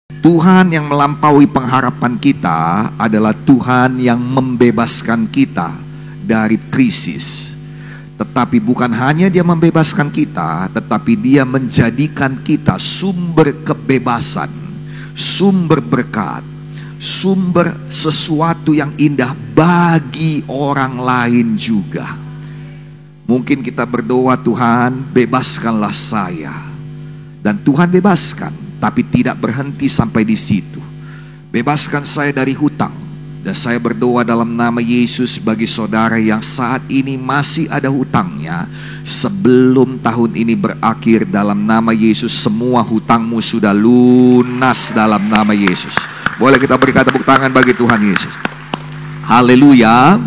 Tuhan yang melampaui pengharapan kita adalah Tuhan yang membebaskan kita dari krisis. Tetapi bukan hanya Dia membebaskan kita, tetapi Dia menjadikan kita sumber kebebasan, sumber berkat, sumber sesuatu yang indah bagi orang lain juga. Mungkin kita berdoa, Tuhan bebaskanlah saya. Dan Tuhan bebaskan. Tapi tidak berhenti sampai di situ. Bebaskan saya dari hutang. Dan saya berdoa dalam nama Yesus bagi saudara yang saat ini masih ada hutangnya. Sebelum tahun ini berakhir, dalam nama Yesus semua hutangmu sudah lunas dalam nama Yesus. Boleh kita berikan tepuk tangan bagi Tuhan Yesus. Haleluya.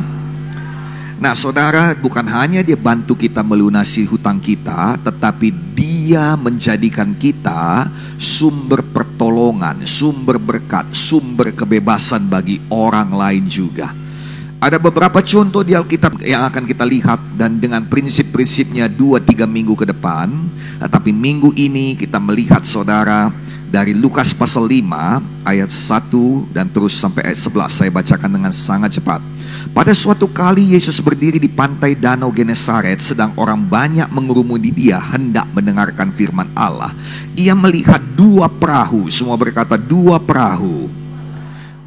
Nah saudara, bukan hanya Dia bantu kita melunasi hutang kita, tetapi Dia menjadikan kita sumber pertolongan, sumber berkat, sumber kebebasan bagi orang lain juga. Ada beberapa contoh di Alkitab yang akan kita lihat, dan dengan prinsip-prinsipnya 2-3 minggu ke depan. Tetapi minggu ini kita melihat saudara dari Lukas pasal 5 ayat 1 dan terus sampai ayat 11. Saya bacakan dengan sangat cepat. Pada suatu kali Yesus berdiri di pantai Danau Genesaret, sedang orang banyak mengerumuni Dia hendak mendengarkan firman Allah. Ia melihat 2 perahu, semua berkata 2 perahu.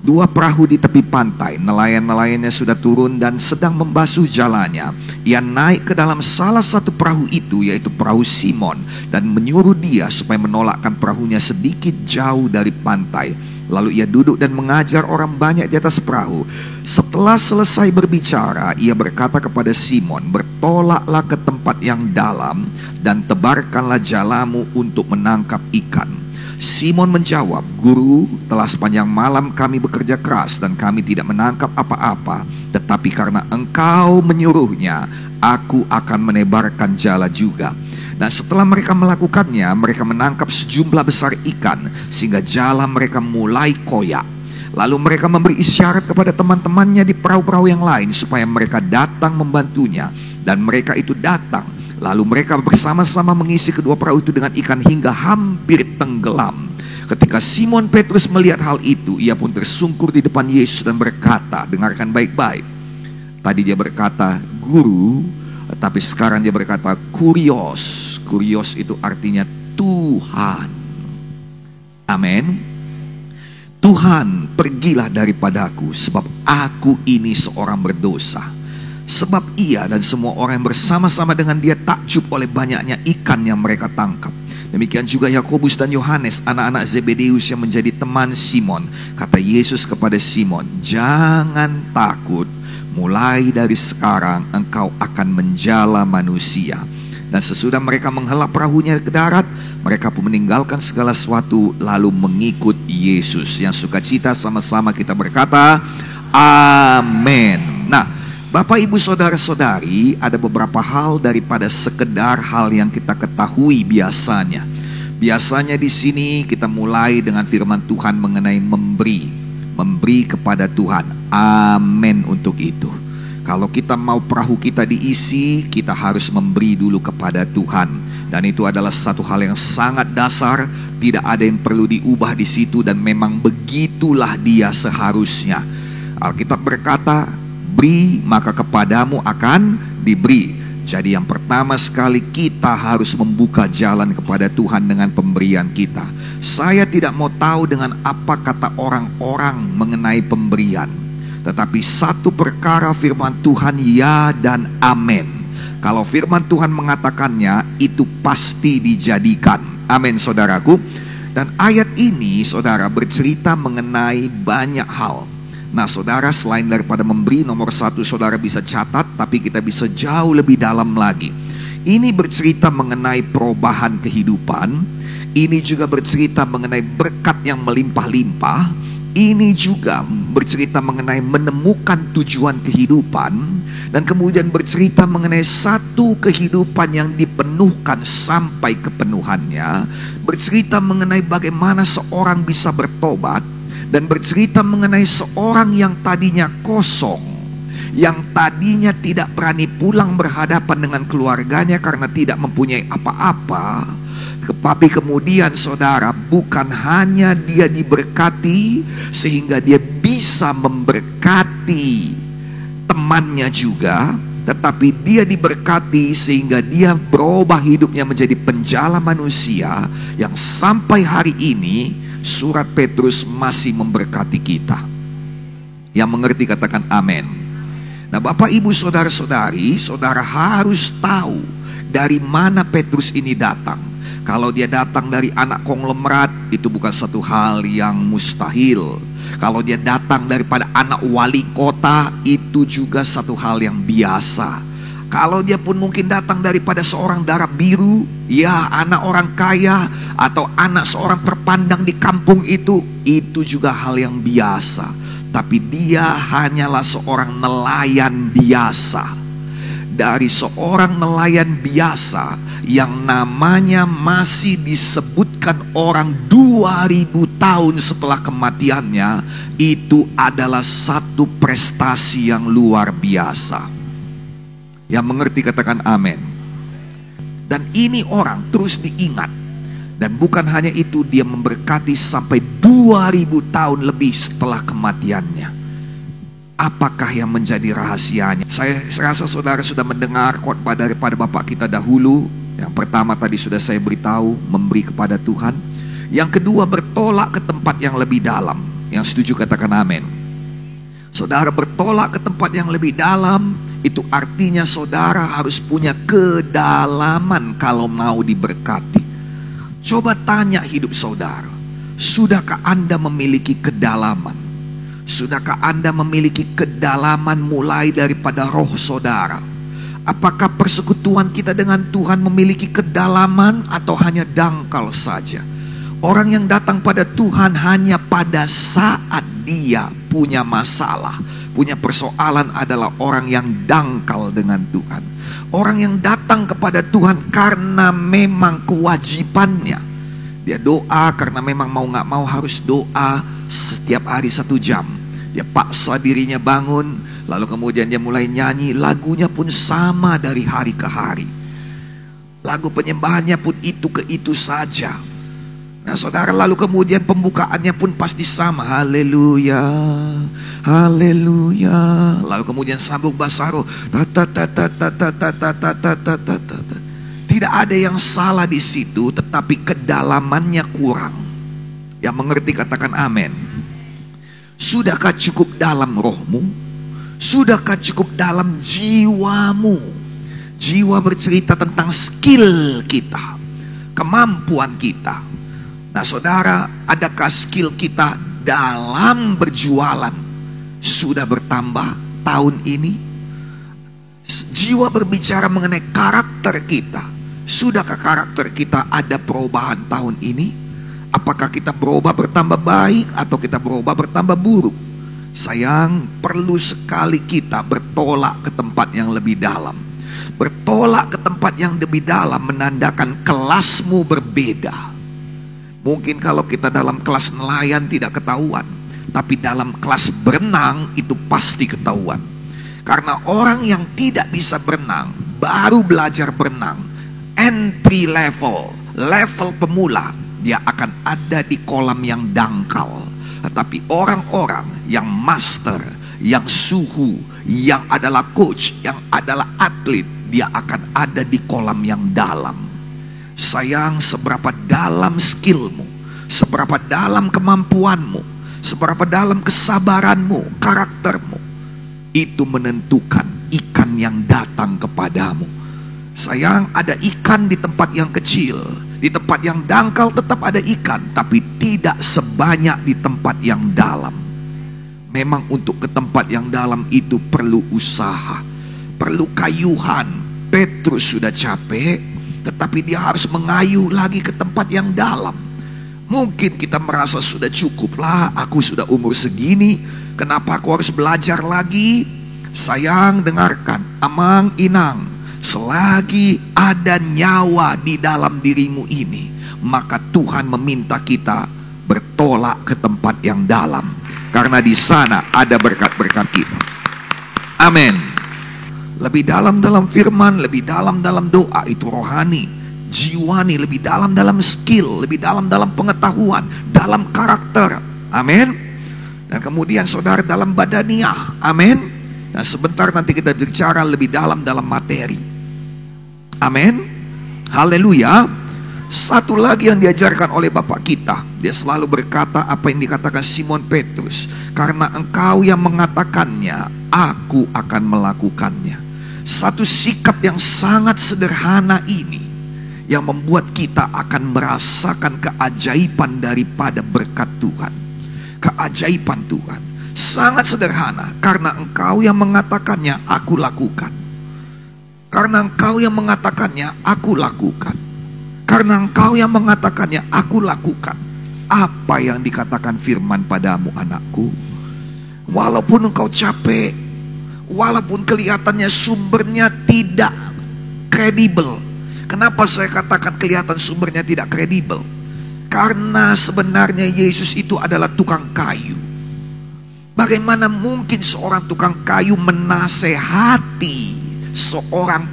2 perahu di tepi pantai, nelayan-nelayannya sudah turun dan sedang membasuh jalannya. Ia naik ke dalam salah satu perahu itu, yaitu perahu Simon, dan menyuruh dia supaya menolakkan perahunya sedikit jauh dari pantai. Lalu ia duduk dan mengajar orang banyak di atas perahu. Setelah selesai berbicara, ia berkata kepada Simon, "Bertolaklah ke tempat yang dalam dan tebarkanlah jalamu untuk menangkap ikan." Simon menjawab, "Guru, telah sepanjang malam kami bekerja keras dan kami tidak menangkap apa-apa. Tetapi karena Engkau menyuruhnya, aku akan menebarkan jala juga." Nah setelah mereka melakukannya, mereka menangkap sejumlah besar ikan sehingga jala mereka mulai koyak. Lalu mereka memberi isyarat kepada teman-temannya di perahu-perahu yang lain supaya mereka datang membantunya. Dan mereka itu datang. Lalu mereka bersama-sama mengisi kedua perahu itu dengan ikan hingga hampir tenggelam. Ketika Simon Petrus melihat hal itu, ia pun tersungkur di depan Yesus dan berkata, dengarkan baik-baik. Tadi dia berkata, "Guru," tapi sekarang dia berkata kurios. Kurios itu artinya Tuhan. Amin. Tuhan, pergilah daripadaku, sebab aku ini seorang berdosa. Sebab ia dan semua orang yang bersama-sama dengan dia takjub oleh banyaknya ikan yang mereka tangkap. Demikian juga Yakobus dan Yohanes, anak-anak Zebedeus yang menjadi teman Simon. Kata Yesus kepada Simon, "Jangan takut. Mulai dari sekarang engkau akan menjala manusia." Dan sesudah mereka menghela perahunya ke darat, mereka pun meninggalkan segala sesuatu lalu mengikut Yesus. Yang sukacita sama-sama kita berkata, amin. Nah, Bapak Ibu Saudara-saudari, ada beberapa hal daripada sekedar hal yang kita ketahui biasanya. Biasanya di sini kita mulai dengan firman Tuhan mengenai memberi kepada Tuhan. Amin untuk itu. Kalau kita mau perahu kita diisi, kita harus memberi dulu kepada Tuhan. Dan itu adalah satu hal yang sangat dasar, tidak ada yang perlu diubah di situ, dan memang begitulah Dia seharusnya. Alkitab berkata, "Beri maka kepadamu akan diberi." Jadi yang pertama sekali kita harus membuka jalan kepada Tuhan dengan pemberian kita. Saya tidak mau tahu dengan apa kata orang-orang mengenai pemberian. Tetapi satu perkara firman Tuhan ya dan amin. Kalau firman Tuhan mengatakannya, itu pasti dijadikan. Amin saudaraku. Dan ayat ini saudara bercerita mengenai banyak hal. Nah saudara, selain daripada memberi, nomor 1 saudara bisa catat, tapi kita bisa jauh lebih dalam lagi. Ini bercerita mengenai perubahan kehidupan. Ini juga bercerita mengenai berkat yang melimpah-limpah. Ini juga bercerita mengenai menemukan tujuan kehidupan. Dan kemudian bercerita mengenai satu kehidupan yang dipenuhkan sampai kepenuhannya. Bercerita mengenai bagaimana seorang bisa bertobat. Dan bercerita mengenai seorang yang tadinya kosong, yang tadinya tidak berani pulang berhadapan dengan keluarganya karena tidak mempunyai apa-apa. Tetapi kemudian saudara, bukan hanya dia diberkati sehingga dia bisa memberkati temannya juga, tetapi dia diberkati sehingga dia berubah hidupnya menjadi penjala manusia yang sampai hari ini surat Petrus masih memberkati kita. Yang mengerti katakan amin. Nah, Bapak Ibu saudara-saudari, saudara harus tahu dari mana Petrus ini datang. Kalau dia datang dari anak konglomerat, itu bukan satu hal yang mustahil. Kalau dia datang daripada anak wali kota, itu juga satu hal yang biasa. Kalau dia pun mungkin datang daripada seorang darah biru, ya anak orang kaya, atau anak seorang terpandang di kampung itu juga hal yang biasa. Tapi dia hanyalah seorang nelayan biasa. Dari seorang nelayan biasa yang namanya masih disebutkan orang 2000 tahun setelah kematiannya, itu adalah satu prestasi yang luar biasa. Yang mengerti katakan amin. Dan ini orang terus diingat. Dan bukan hanya itu, dia memberkati sampai 2000 tahun lebih setelah kematiannya. Apakah yang menjadi rahasianya? Saya rasa saudara sudah mendengar khotbah daripada Bapak kita dahulu. Yang pertama tadi sudah saya beritahu, memberi kepada Tuhan. Yang kedua, bertolak ke tempat yang lebih dalam. Yang setuju katakan amin. Saudara bertolak ke tempat yang lebih dalam, itu artinya saudara harus punya kedalaman kalau mau diberkati. Coba tanya hidup saudara, sudahkah Anda memiliki kedalaman? Sudahkah Anda memiliki kedalaman mulai daripada roh saudara? Apakah persekutuan kita dengan Tuhan memiliki kedalaman atau hanya dangkal saja? Orang yang datang pada Tuhan hanya pada saat dia punya masalah, punya persoalan adalah orang yang dangkal dengan Tuhan. Orang yang datang kepada Tuhan karena memang kewajibannya. Dia doa karena memang mau gak mau harus doa setiap hari 1 jam. Dia paksa dirinya bangun, lalu kemudian dia mulai nyanyi. Lagunya pun sama dari hari ke hari. Lagu penyembahannya pun itu ke itu saja. Nah saudara, lalu kemudian pembukaannya pun pasti sama. Haleluya, haleluya. Lalu kemudian sambung basaro. Tidak ada yang salah di situ, tetapi kedalamannya kurang. Yang mengerti katakan amin. Sudahkah cukup dalam rohmu? Sudahkah cukup dalam jiwamu? Jiwa bercerita tentang skill kita, kemampuan kita. Nah saudara, adakah skill kita dalam berjualan sudah bertambah tahun ini? Jiwa berbicara mengenai karakter kita. Sudahkah karakter kita ada perubahan tahun ini? Apakah kita berubah bertambah baik atau kita berubah bertambah buruk? Sayang, perlu sekali kita bertolak ke tempat yang lebih dalam. Bertolak ke tempat yang lebih dalam menandakan kelasmu berbeda. Mungkin kalau kita dalam kelas nelayan tidak ketahuan, tapi dalam kelas berenang itu pasti ketahuan. Karena orang yang tidak bisa berenang, baru belajar berenang, entry level, level pemula, dia akan ada di kolam yang dangkal. Tetapi orang-orang yang master, yang suhu, yang adalah coach, yang adalah atlet, dia akan ada di kolam yang dalam. Sayang, seberapa dalam skillmu, seberapa dalam kemampuanmu, seberapa dalam kesabaranmu, karaktermu, itu menentukan ikan yang datang kepadamu. Sayang, ada ikan di tempat yang kecil, di tempat yang dangkal tetap ada ikan, tapi tidak sebanyak di tempat yang dalam. Memang untuk ke tempat yang dalam itu perlu usaha, perlu kayuhan. Petrus sudah capek, tetapi dia harus mengayuh lagi ke tempat yang dalam. Mungkin kita merasa sudah cukup lah, aku sudah umur segini, kenapa aku harus belajar lagi? Sayang, dengarkan, amang inang, selagi ada nyawa di dalam dirimu ini, maka Tuhan meminta kita bertolak ke tempat yang dalam, karena di sana ada berkat-berkat kita. Amin. Lebih dalam firman, lebih dalam doa, itu rohani. jiwani, lebih dalam skill, lebih dalam pengetahuan, dalam karakter. Amin. Dan kemudian saudara dalam badaniah. Amin. Nah sebentar nanti kita bicara lebih dalam materi. Amin. Haleluya. Satu lagi yang diajarkan oleh Bapak kita, dia selalu berkata apa yang dikatakan Simon Petrus, karena engkau yang mengatakannya, aku akan melakukannya. Satu sikap yang sangat sederhana ini yang membuat kita akan merasakan keajaiban daripada berkat Tuhan. Keajaiban Tuhan sangat sederhana, karena engkau yang mengatakannya, aku lakukan. Karena engkau yang mengatakannya, aku lakukan. Karena engkau yang mengatakannya, aku lakukan. Apa yang dikatakan firman padamu, anakku? Walaupun engkau capek, walaupun kelihatannya sumbernya tidak kredibel. Kenapa saya katakan kelihatan sumbernya tidak kredibel? Karena sebenarnya Yesus itu adalah tukang kayu. Bagaimana mungkin seorang tukang kayu menasehati seorang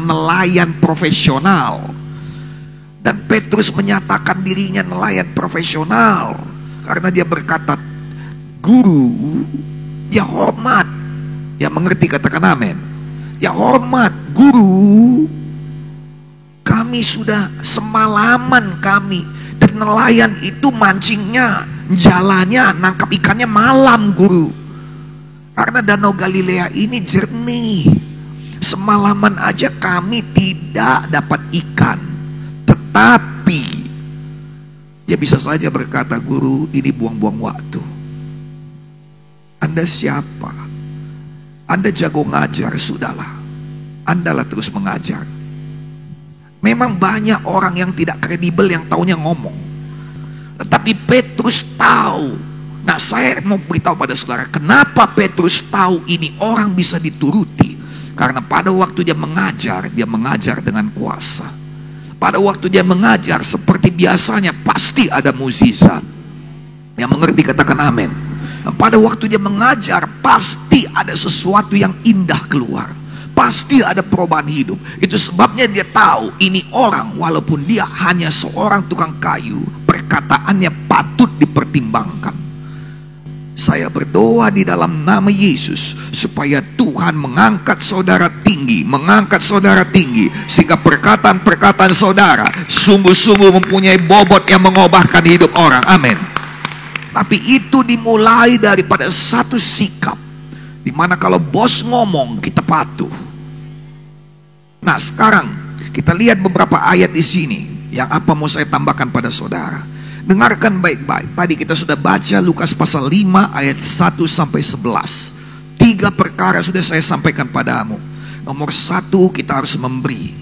nelayan profesional? Dan Petrus menyatakan dirinya nelayan profesional karena dia berkata, guru, ya hormat. Ya mengerti, katakan amin. Ya hormat, guru. Kami sudah semalaman dan nelayan itu mancingnya, jalannya, nangkap ikannya malam, guru. Karena Danau Galilea ini jernih. Semalaman aja kami tidak dapat ikan. Tetapi ya bisa saja berkata, guru, ini buang-buang waktu. Anda siapa? Anda jago ngajar, sudahlah. Andalah terus mengajar. Memang banyak orang yang tidak kredibel yang taunya ngomong. Tetapi Petrus tahu. Nah saya mau beritahu pada saudara, kenapa Petrus tahu ini orang bisa dituruti. Karena pada waktu dia mengajar dengan kuasa. Pada waktu dia mengajar seperti biasanya pasti ada mukjizat. Yang mengerti katakan amin. Pada waktu dia mengajar pasti ada sesuatu yang indah keluar. Pasti ada perubahan hidup. Itu sebabnya dia tahu ini orang, walaupun dia hanya seorang tukang kayu, perkataannya patut dipertimbangkan. Saya berdoa di dalam nama Yesus supaya Tuhan mengangkat saudara tinggi, sehingga perkataan-perkataan saudara sungguh-sungguh mempunyai bobot yang mengubahkan hidup orang. Amin. Tapi itu dimulai daripada satu sikap, dimana kalau bos ngomong kita patuh. Nah sekarang kita lihat beberapa ayat di sini yang apa mau saya tambahkan pada saudara. Dengarkan baik-baik. Tadi kita sudah baca Lukas pasal 5 ayat 1 sampai 11. 3 perkara sudah saya sampaikan padamu. Nomor 1, kita harus memberi.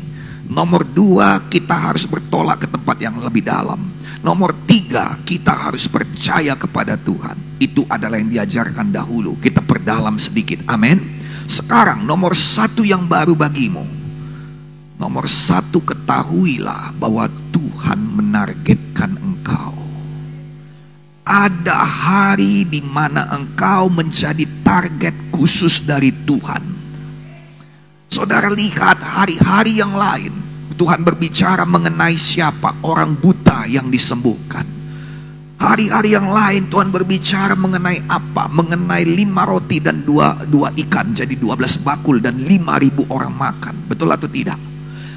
Nomor 2, kita harus bertolak ke tempat yang lebih dalam. Nomor 3, kita harus percaya kepada Tuhan. Itu adalah yang diajarkan dahulu. Kita perdalam sedikit. Amin. Sekarang nomor 1 yang baru bagimu. Nomor 1, ketahuilah bahwa Tuhan menargetkan engkau. Ada hari di mana engkau menjadi target khusus dari Tuhan. Saudara lihat hari-hari yang lain, Tuhan berbicara mengenai siapa? Orang buta yang disembuhkan. Hari-hari yang lain Tuhan berbicara mengenai apa? Mengenai 5 roti dan 2 ikan, jadi 12 bakul dan 5.000 orang makan. Betul atau tidak?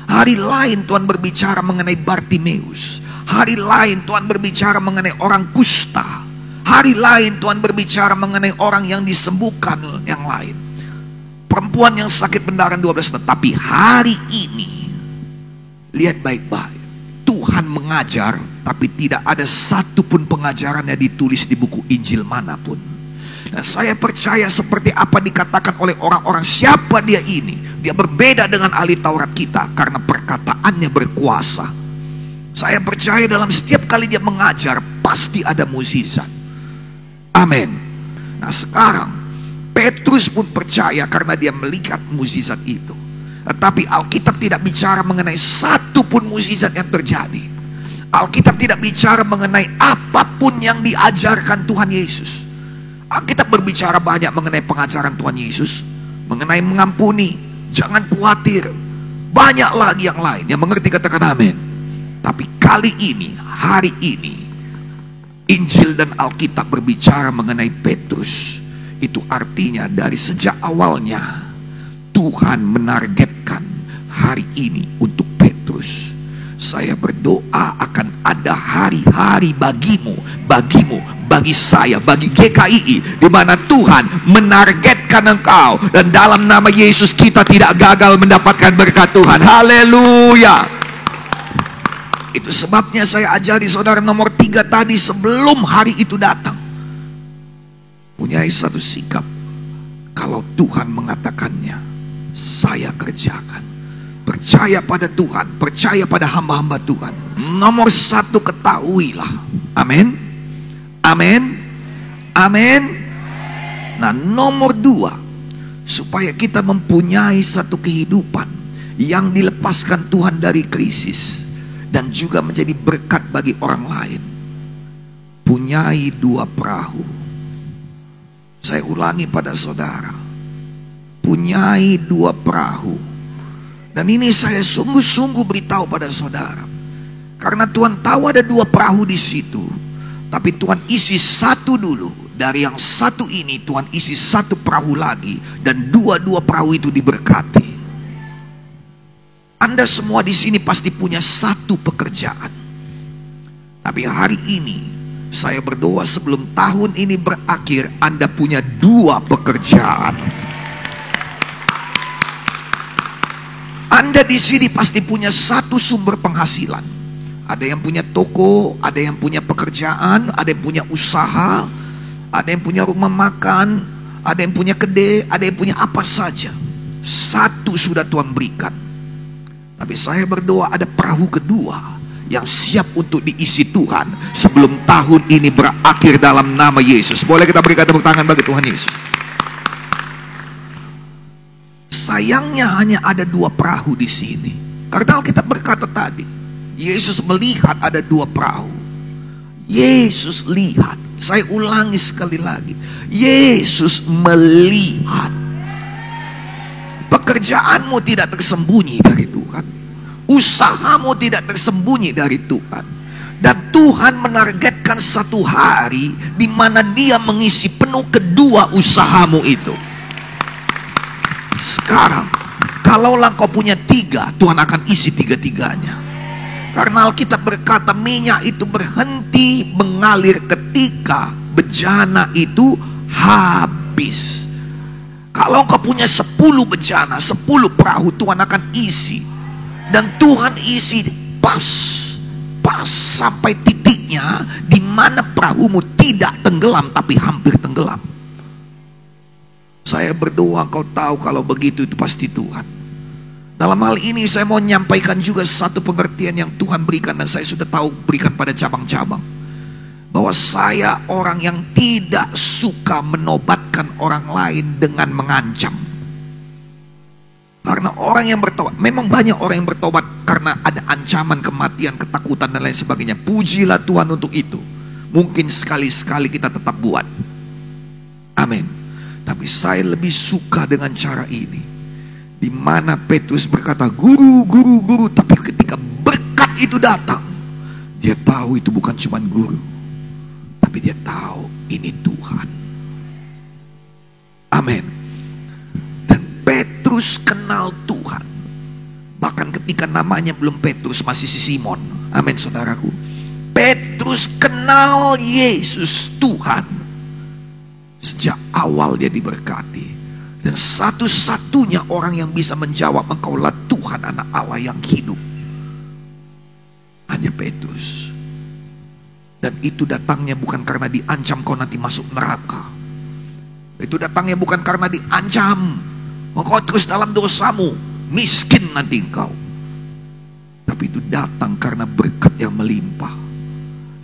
Hari lain Tuhan berbicara mengenai Bartimeus. Hari lain Tuhan berbicara mengenai orang kusta. Hari lain Tuhan berbicara mengenai orang yang disembuhkan yang lain. Perempuan yang sakit pendaraan 12. Tetapi hari ini, lihat baik-baik, Tuhan mengajar, tapi tidak ada satupun pengajarannya ditulis di buku Injil manapun. Nah, saya percaya seperti apa dikatakan oleh orang-orang, siapa dia ini? Dia berbeda dengan ahli Taurat kita karena perkataannya berkuasa. Saya percaya dalam setiap kali dia mengajar pasti ada mukjizat. Amin. Nah sekarang Petrus pun percaya karena dia melihat mukjizat itu. Tetapi Alkitab tidak bicara mengenai satupun mukjizat yang terjadi. Alkitab tidak bicara mengenai apapun yang diajarkan Tuhan Yesus. Alkitab berbicara banyak mengenai pengajaran Tuhan Yesus, mengenai mengampuni. Jangan khawatir, banyak lagi yang lain. Yang mengerti katakan amin. Tapi kali ini, hari ini, Injil dan Alkitab berbicara mengenai Petrus. Itu artinya dari sejak awalnya Tuhan menargetkan hari ini untuk Petrus. Saya berdoa akan ada hari-hari bagimu, bagi saya, bagi GKII, di mana Tuhan menargetkan engkau, dan dalam nama Yesus kita tidak gagal mendapatkan berkat Tuhan. Haleluya. Itu sebabnya saya ajari saudara nomor 3 tadi, sebelum hari itu datang, punyai satu sikap. Kalau Tuhan mengatakannya, saya kerjakan. Percaya pada Tuhan, percaya pada hamba-hamba Tuhan. Nomor 1, ketahuilah. Amin. Amin. Amin. Nah, nomor 2, supaya kita mempunyai satu kehidupan yang dilepaskan Tuhan dari krisis dan juga menjadi berkat bagi orang lain. Punyai 2 perahu. Saya ulangi pada saudara. Punyai 2 perahu. Dan ini saya sungguh-sungguh beritahu pada saudara. Karena Tuhan tahu ada 2 perahu di situ. Tapi Tuhan isi 1 dulu. Dari yang 1 ini Tuhan isi 1 perahu lagi. Dan 2 perahu itu diberkati. Anda semua di sini pasti punya 1 pekerjaan. Tapi hari ini saya berdoa sebelum tahun ini berakhir, Anda punya 2 pekerjaan. Anda di sini pasti punya 1 sumber penghasilan. Ada yang punya toko, ada yang punya pekerjaan, ada yang punya usaha, ada yang punya rumah makan, ada yang punya kedai, ada yang punya apa saja. 1 sudah Tuhan berikan. Tapi saya berdoa ada perahu kedua yang siap untuk diisi Tuhan sebelum tahun ini berakhir dalam nama Yesus. Boleh kita berikan tepuk tangan bagi Tuhan Yesus. Sayangnya hanya ada 2 perahu di sini. Karena Alkitab berkata tadi, Yesus melihat ada 2 perahu. Yesus lihat. Saya ulangi sekali lagi. Yesus melihat. Pekerjaanmu tidak tersembunyi dari Tuhan. Usahamu tidak tersembunyi dari Tuhan. Dan Tuhan menargetkan satu hari di mana Dia mengisi penuh kedua usahamu itu. Sekarang, kalaulah kau punya 3, Tuhan akan isi 3-tiganya. Karena Alkitab berkata minyak itu berhenti mengalir ketika bejana itu habis. Kalau kau punya 10 bejana, 10 perahu, Tuhan akan isi. Dan Tuhan isi pas sampai titiknya di mana perahumu tidak tenggelam tapi hampir tenggelam. Saya berdoa kau tahu kalau begitu itu pasti Tuhan. Dalam hal ini saya mau menyampaikan juga satu pengertian yang Tuhan berikan dan saya sudah tahu berikan pada cabang-cabang. Bahwa saya orang yang tidak suka menobatkan orang lain dengan mengancam. Karena orang yang bertobat, memang banyak orang yang bertobat karena ada ancaman, kematian, ketakutan dan lain sebagainya. Pujilah Tuhan untuk itu. Mungkin sekali-sekali kita tetap buat. Amin. Tapi saya lebih suka dengan cara ini. Di mana Petrus berkata, guru, guru, guru. Tapi ketika berkat itu datang, dia tahu itu bukan cuma guru. Tapi dia tahu ini Tuhan. Amin. Dan Petrus kenal Tuhan. Bahkan ketika namanya belum Petrus, masih si Simon. Amin saudaraku. Petrus kenal Yesus Tuhan. Sejak awal dia diberkati. Dan satu-satunya orang yang bisa menjawab engkaulah Tuhan anak Allah yang hidup, hanya Petrus. Dan itu datangnya bukan karena diancam kau nanti masuk neraka. Itu datangnya bukan karena diancam engkau terus dalam dosamu, miskin nanti engkau. Tapi itu datang karena berkat yang melimpah.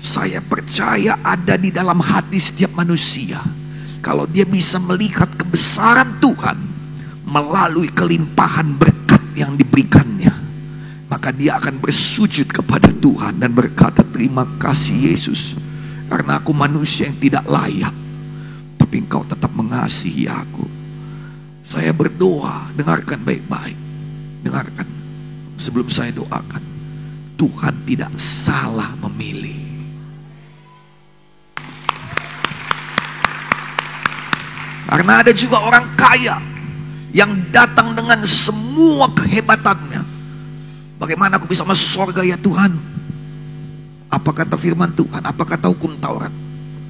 Saya percaya ada di dalam hati setiap manusia. Kalau dia bisa melihat kebesaran Tuhan melalui kelimpahan berkat yang diberikannya, maka dia akan bersujud kepada Tuhan dan berkata, terima kasih Yesus, karena aku manusia yang tidak layak, tapi Engkau tetap mengasihi aku. Saya berdoa, dengarkan baik-baik, dengarkan. sebelum saya doakan, Tuhan tidak salah memilih. Karena ada juga orang kaya yang datang dengan semua kehebatannya. Bagaimana aku bisa masuk surga ya Tuhan? Apa kata firman Tuhan? Apa kata hukum Taurat?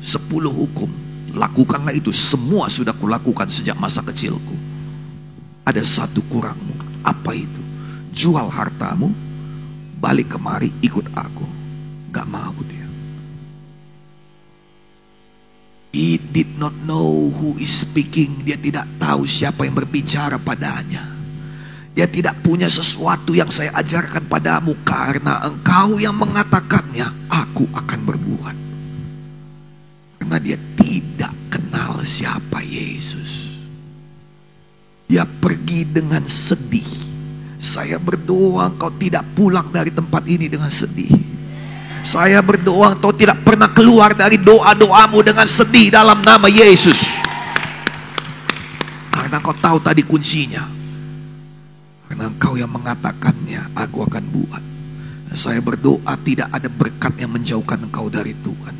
10 hukum. Lakukanlah itu. Semua sudah kulakukan sejak masa kecilku. Ada satu kurangmu. Apa itu? Jual hartamu, balik kemari, ikut aku. Gak mau dia. He did not know who is speaking. Dia tidak tahu siapa yang berbicara padanya. Dia tidak punya sesuatu yang saya ajarkan padamu, karena engkau yang mengatakannya, aku akan berbuat. Karena dia tidak kenal siapa Yesus. Dia pergi dengan sedih. Saya berdoa engkau tidak pulang dari tempat ini dengan sedih. Saya berdoa engkau tidak pernah keluar dari doa-doamu dengan sedih dalam nama Yesus. Karena engkau tahu tadi kuncinya. Karena engkau yang mengatakannya, aku akan buat. Saya berdoa tidak ada berkat yang menjauhkan engkau dari Tuhan.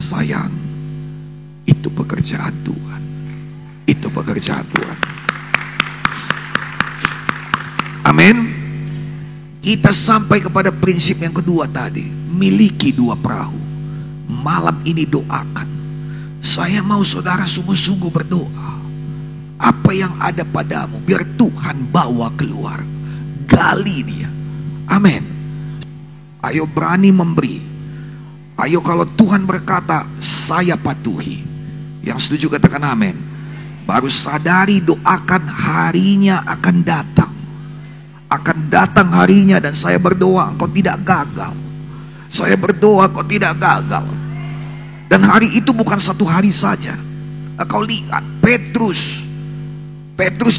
Sayang, itu pekerjaan Tuhan. Itu pekerjaan Tuhan. Amin. Kita sampai kepada prinsip yang kedua tadi. Miliki 2 perahu. Malam ini doakan. Saya mau saudara sungguh-sungguh berdoa. Apa yang ada padamu, biar Tuhan bawa keluar. Gali dia. Amin. Ayo berani memberi. Ayo kalau Tuhan berkata, saya patuhi. Yang setuju katakan amin. Baru sadari, doakan, harinya akan datang. Akan datang harinya, dan saya berdoa engkau tidak gagal. Saya berdoa engkau tidak gagal. Dan hari itu bukan satu hari saja. Engkau lihat Petrus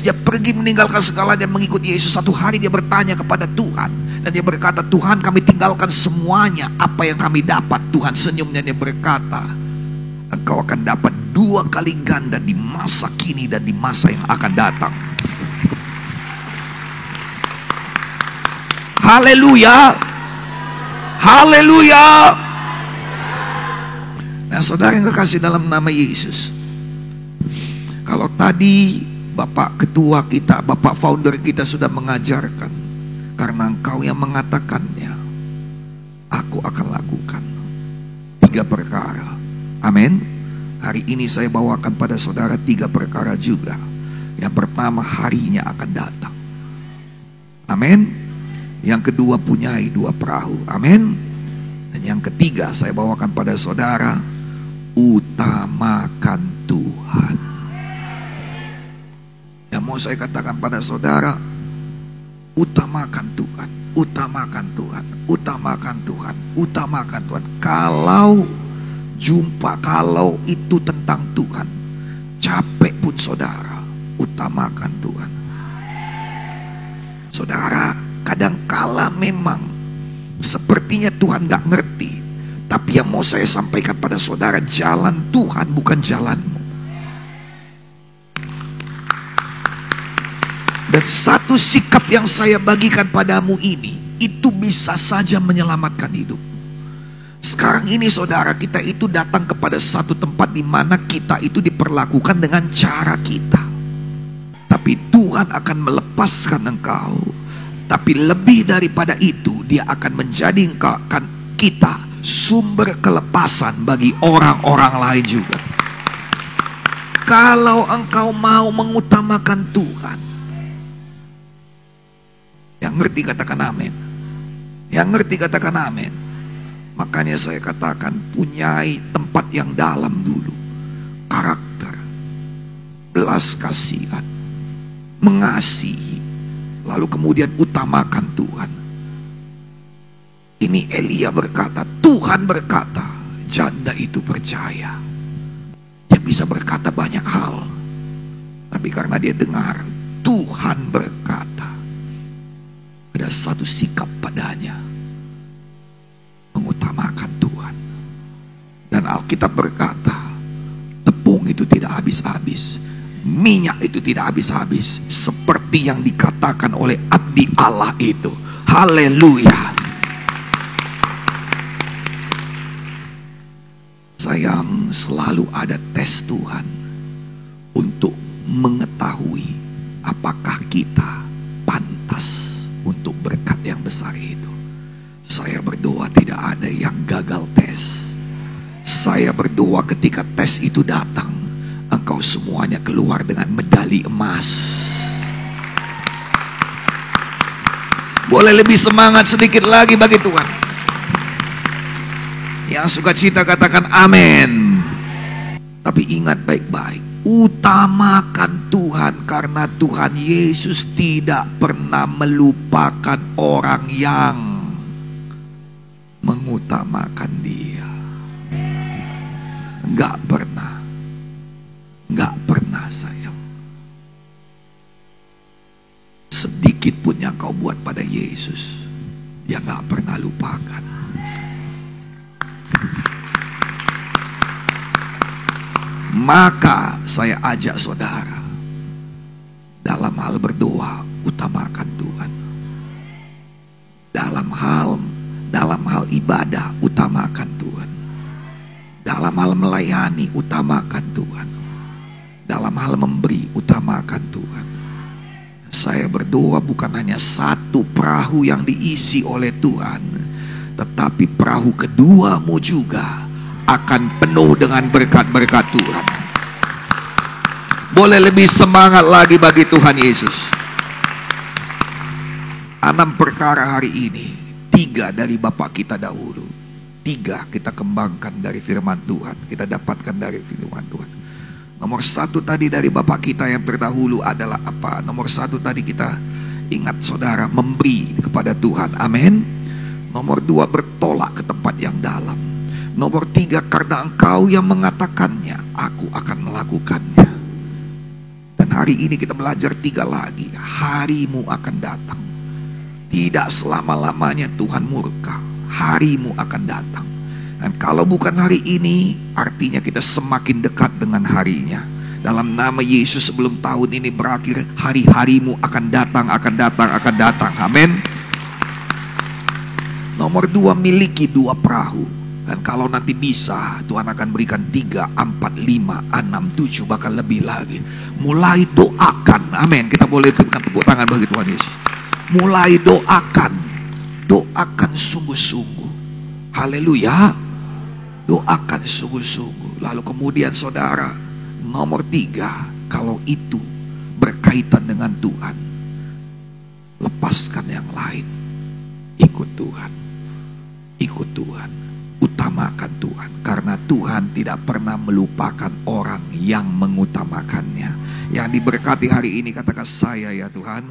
dia pergi meninggalkan segalanya mengikut Yesus. Satu hari dia bertanya kepada Tuhan, dan dia berkata, Tuhan, kami tinggalkan semuanya. Apa yang kami dapat? Tuhan senyum dan dia berkata, engkau akan dapat 2 kali ganda di masa kini dan di masa yang akan datang. Haleluya. Haleluya. Nah saudara yang kekasih dalam nama Yesus, kalau tadi Bapak ketua kita, Bapak founder kita sudah mengajarkan, karena engkau yang mengatakannya, aku akan lakukan 3 perkara. Amin. Hari ini saya bawakan pada saudara 3 perkara juga. Yang pertama, harinya akan datang. Amin. Yang kedua, punyai 2 perahu. Amin. Dan yang ketiga, saya bawakan pada saudara, utamakan Tuhan. Yang mau saya katakan pada saudara, utamakan Tuhan, utamakan Tuhan, utamakan Tuhan, utamakan Tuhan. Kalau jumpa, kalau itu tentang Tuhan, capek pun saudara, utamakan Tuhan. Saudara, kadangkala memang sepertinya Tuhan gak ngerti, tapi yang mau saya sampaikan pada saudara, jalan Tuhan bukan jalanmu. Dan satu sikap yang saya bagikan padamu ini, itu bisa saja menyelamatkan hidup. Sekarang ini saudara, kita itu datang kepada satu tempat di mana kita itu diperlakukan dengan cara kita. Tapi Tuhan akan melepaskan engkau. Tapi lebih daripada itu, dia akan menjadikan kita sumber kelepasan bagi orang-orang lain juga. Kalau engkau mau mengutamakan Tuhan, yang ngerti katakan amin. Yang ngerti katakan amin. Makanya saya katakan, punyai tempat yang dalam dulu. Karakter, belas kasihan, mengasihi, lalu kemudian utamakan Tuhan. Ini Elia berkata, Tuhan berkata, janda itu percaya. Dia bisa berkata banyak hal, tapi karena dia dengar Tuhan berkata, ada satu sikap padanya, mengutamakan Tuhan. Dan Alkitab berkata, tepung itu tidak habis-habis, minyak itu tidak habis-habis, seperti yang dikatakan oleh abdi Allah itu. Haleluya. Sayang, selalu ada tes Tuhan untuk mengetahui apakah kita pantas untuk berkat yang besar itu. Saya berdoa tidak ada yang gagal tes. Saya berdoa ketika tes itu datang, engkau semuanya keluar dengan medali emas. Boleh lebih semangat sedikit lagi bagi Tuhan. Yang sukacita katakan amin. Tapi ingat baik-baik, utamakan Tuhan, karena Tuhan Yesus tidak pernah melupakan orang yang mengutamakan Dia. Enggak pernah. Enggak pernah, sayang. Sedikit pun yang kau buat pada Yesus, Dia enggak pernah lupakan. Maka saya ajak saudara, dalam hal berdoa, utamakan Tuhan. Dalam hal ibadah, utamakan Tuhan. Dalam hal melayani, utamakan Tuhan. Dalam hal memberi, utamakan Tuhan. Saya berdoa bukan hanya satu perahu yang diisi oleh Tuhan, tetapi perahu keduamu juga akan penuh dengan berkat-berkat Tuhan. Boleh lebih semangat lagi bagi Tuhan Yesus. 6 perkara hari ini, 3 dari Bapak kita dahulu, 3 kita kembangkan dari firman Tuhan, kita dapatkan dari firman Tuhan. Nomor 1 tadi dari Bapak kita yang terdahulu adalah apa? Nomor 1 tadi kita ingat saudara, memberi kepada Tuhan. Amin. Nomor 2, bertolak ke tempat yang dalam. Nomor 3, karena engkau yang mengatakannya, aku akan melakukannya. Dan hari ini kita belajar 3 lagi. Harimu akan datang. Tidak selama-lamanya Tuhan murka. Harimu akan datang. Dan kalau bukan hari ini, artinya kita semakin dekat dengan harinya. Dalam nama Yesus, sebelum tahun ini berakhir, hari-harimu akan datang, akan datang, akan datang. Amin. Nomor 2, miliki 2 perahu. Dan kalau nanti bisa, Tuhan akan berikan 3, 4, 5, 6, 7, bahkan lebih lagi. Mulai doakan. Amin. Kita boleh berikan tepuk tangan bagi Tuhan Yesus. Mulai doakan. Doakan sungguh-sungguh. Haleluya. Doakan sungguh-sungguh. Lalu kemudian saudara, nomor 3, kalau itu berkaitan dengan Tuhan, lepaskan yang lain. Ikut Tuhan. Ikut Tuhan. Utamakan Tuhan. Karena Tuhan tidak pernah melupakan orang yang mengutamakannya. Yang diberkati hari ini, katakan saya ya Tuhan,